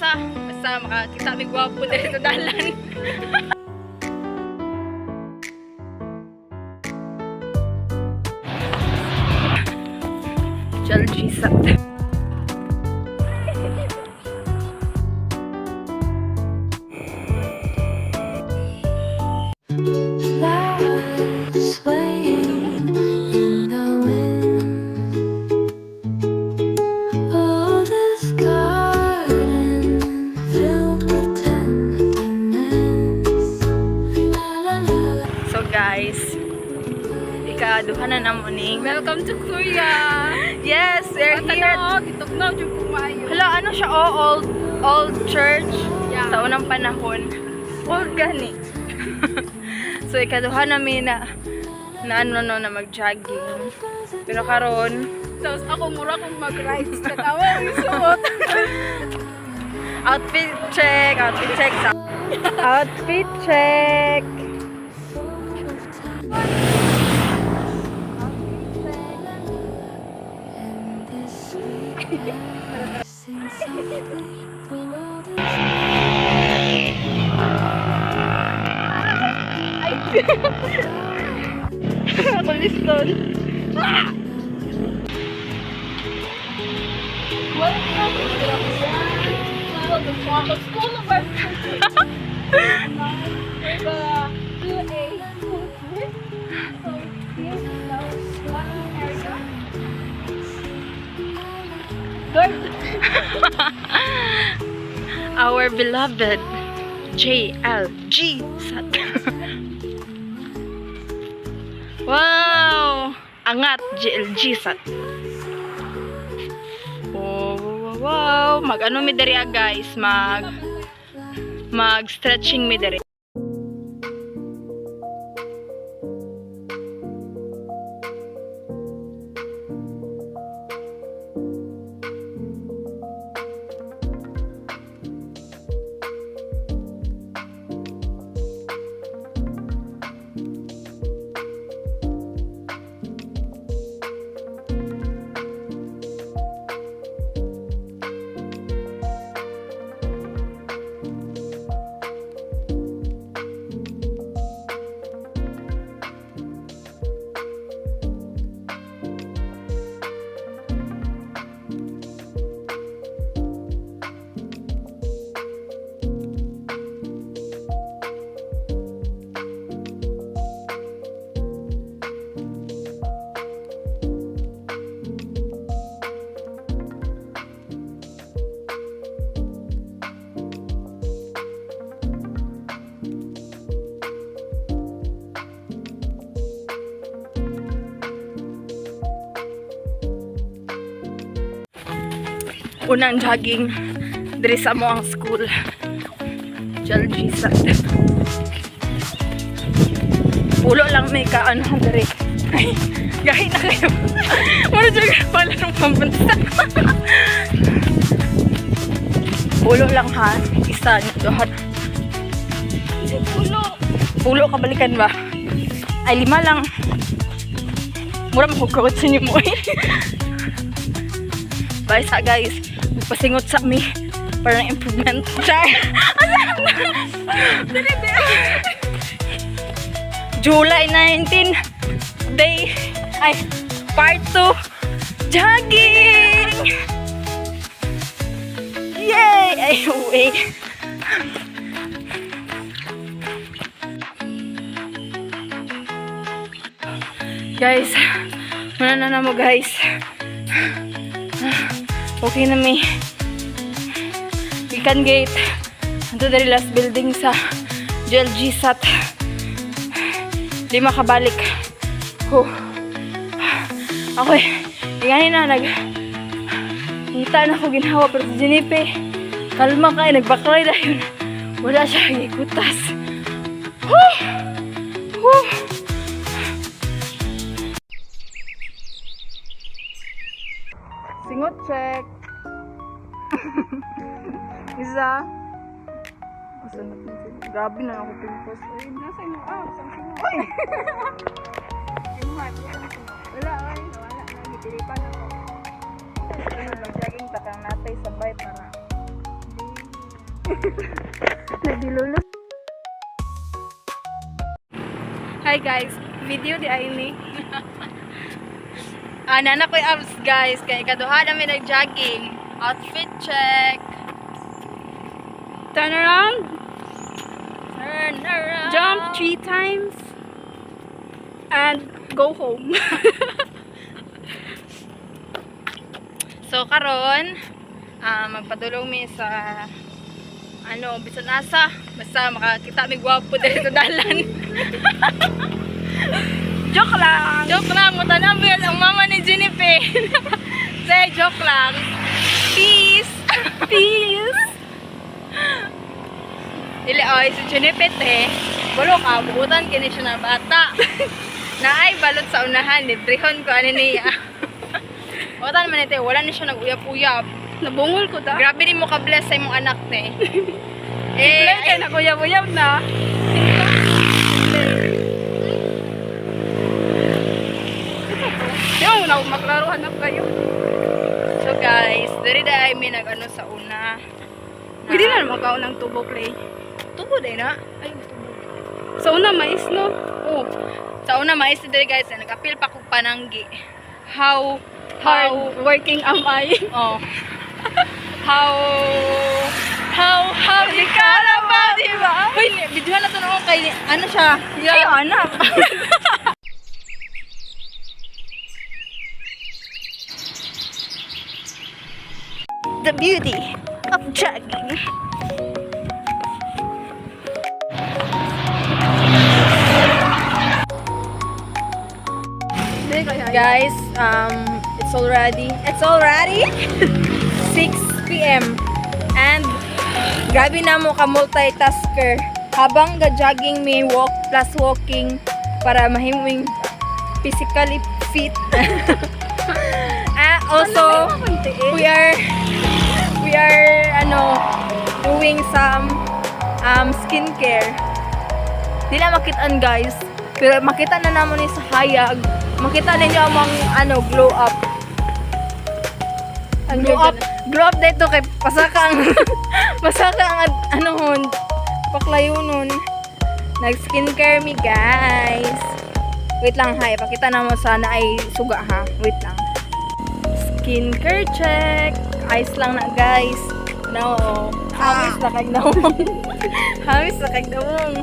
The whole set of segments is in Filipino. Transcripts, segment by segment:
ta. Basta makakita may gwapo dahil sa dalan. Jalgisat. So guys, ikaduha na namuning. Welcome to Korea! Yes, we're here. Gitok na, dyan kumayo. Hala, ano siya? Oh, old church. Yeah. Sa unang panahon. Old gani. So ikaduha namin na mag-jogging. Pero karon, Tapos ako mura kong mag-rides. Natawa yung suot. outfit check. Outfit check. Ako liston. School of Art. We're gonna do a school tour. So here's the one area. Good. Our beloved JLG Sat. Wow! Angat JLG Sat. Wow! Mag-ano mi diri guys? Mag-stretching mi diri. Unang jogging diri sa mo ang school. JLG Sat. Pulo lang may kaano diri. Ay, gahi na kayo. Muna dyan pala ng pambansa. Pulo lang ha. Isa, dohat. Pulo kabalikan ba? Ay, 5 lang. Mura mahugkawat sa inyo mo eh. Bye sa guys. Magpasingot sa mi. Parang improvement. Char! July 19 day. Ay, part 2. Jogging! Yay! Ay, uwi. Guys, muna na mo guys. Okay na may Beacon Gate. Ito dari last building sa JLG Sat. Di makabalik. Ako ngayon na ngita na ako ginhawa pero si Jenipe kalma kayo, nagbaklay na yun. Wala siya ikutas. Singot check. Isa. Grabe na ako pimpos. Ay, nasa inyo. Saan sinyo? Ay! Wala, ay. Nawala. Nagitiripan ako. Nag-jogging takang natay sabay para Nagdilulo. Hi guys, video di ay ni. Nana ko yung abs guys, kaya ikaduha namin nag-jogging. Outfit check. Turn around. Turn around. Jump 3 times. And go home. So karon, magpadulong mi sa bisan asa, basta makakita mi gwapo diri sa dalan. Joke lang. Joke lang, mutanambil ang mama ni Jennifer. Say joke lang. Peace. Peace. Dili oy si Jennifer bulo ka buutan kini siya na bata. Naay balot sa unahan, librehon ko ani niya. Buutan man ite, wala ni siya nag-uyap-uyap. Nabungol ko ta. Grabe din mo ka-bless sa imong anak te. Ay nag-uyap-uyap na. Yung maglaruhan na kayo. So guys, diri da ay may nag-ano sa una. Pwede na magkaon ng tubo play. Tubo din na? Ay, tubo. Sa una mais no? Oh. Sa una mais diri guys, nag-apil pa ko pananggi. How working am I? Oh. How di ka na ba, di ba? Uy, video na to noon kay ano siya? Ay, anak. The beauty of jogging. Guys, it's already 6 p.m. and grabe na mo ka multitasker habang ga-jogging me walk plus walking para mahiming physically fit. Also we are doing some skincare. Di na makitaan guys, pero makita na naman ni sa hayag. Makita ninyo ang glow up. Ang glow up dito kay pasakang paklayunon. Nag skincare me guys. Wait lang ha, ipakita na mo sana ay suga ha. Wait lang. Skincare check. Ayos lang na guys. No. Hamis na kag nawong. Hamis na kag nawong.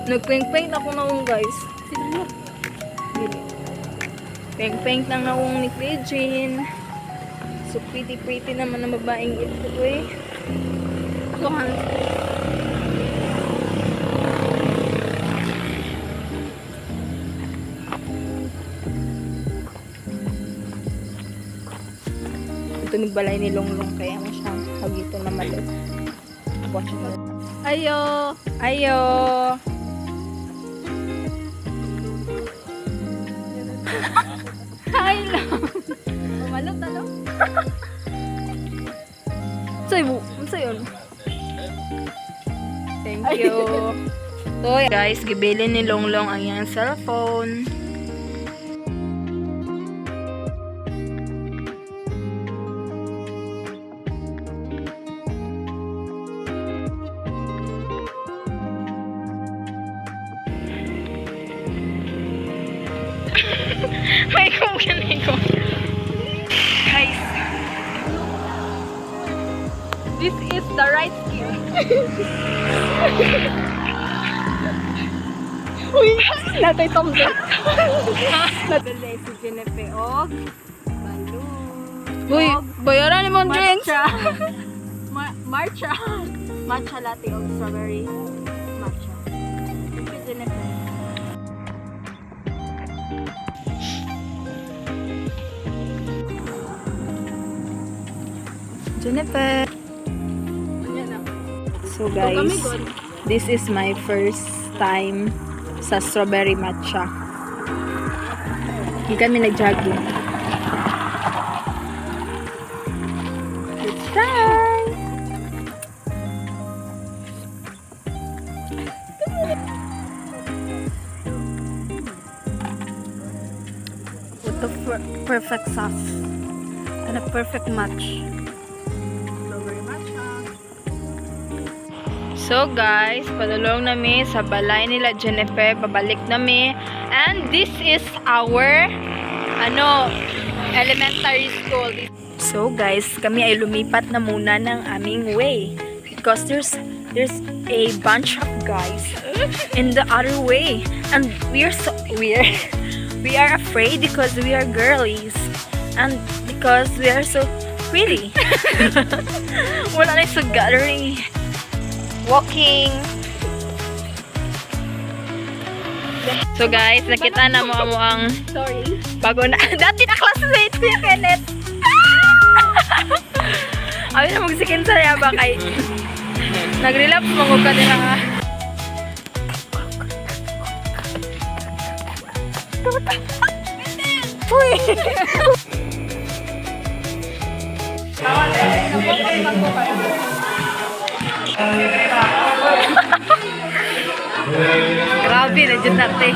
Nagpeng-peng na ko nawong guys. Sino? Peng-peng lang nawong ni Regine. So pretty naman na babaeng ito eh. Ako ito nagbalay ni Longlong kaya mo siya hagito na malit. Watch mo. Ayo! Ayo! Hi lang! Malot ano? Sa'yo yun? Thank you! So guys, gibilin ni Longlong ang iyang cellphone. May kumain ko. Guys, this is the right skill. Uy, natay tomzat. Natay si Jennifer og balloon. Uy, bayaran ni mo drinks. Matcha latte og strawberry matcha. Thank you, Jennifer. Jennifer. So guys, this is my first time sa strawberry matcha. Hindi kami nag-jogging. Let's try! What the perfect sauce and a perfect match. Strawberry matcha. So guys, padulong nami sa balay nila Jennifer, pabalik nami. And this is our elementary school. So guys, kami ay lumipat na muna ng aming way because there's a bunch of guys in the other way, and we are afraid because we are girlies and because we are so pretty. Wala na sa gallery. Walking. So guys, nakita na mo ang Sorry. bago na. Dati na classmate ko yung Kenneth. Ay na magsikin sa yaba kay nag-relapse mo ka nila nga. Uy! Grabe na dyan natin.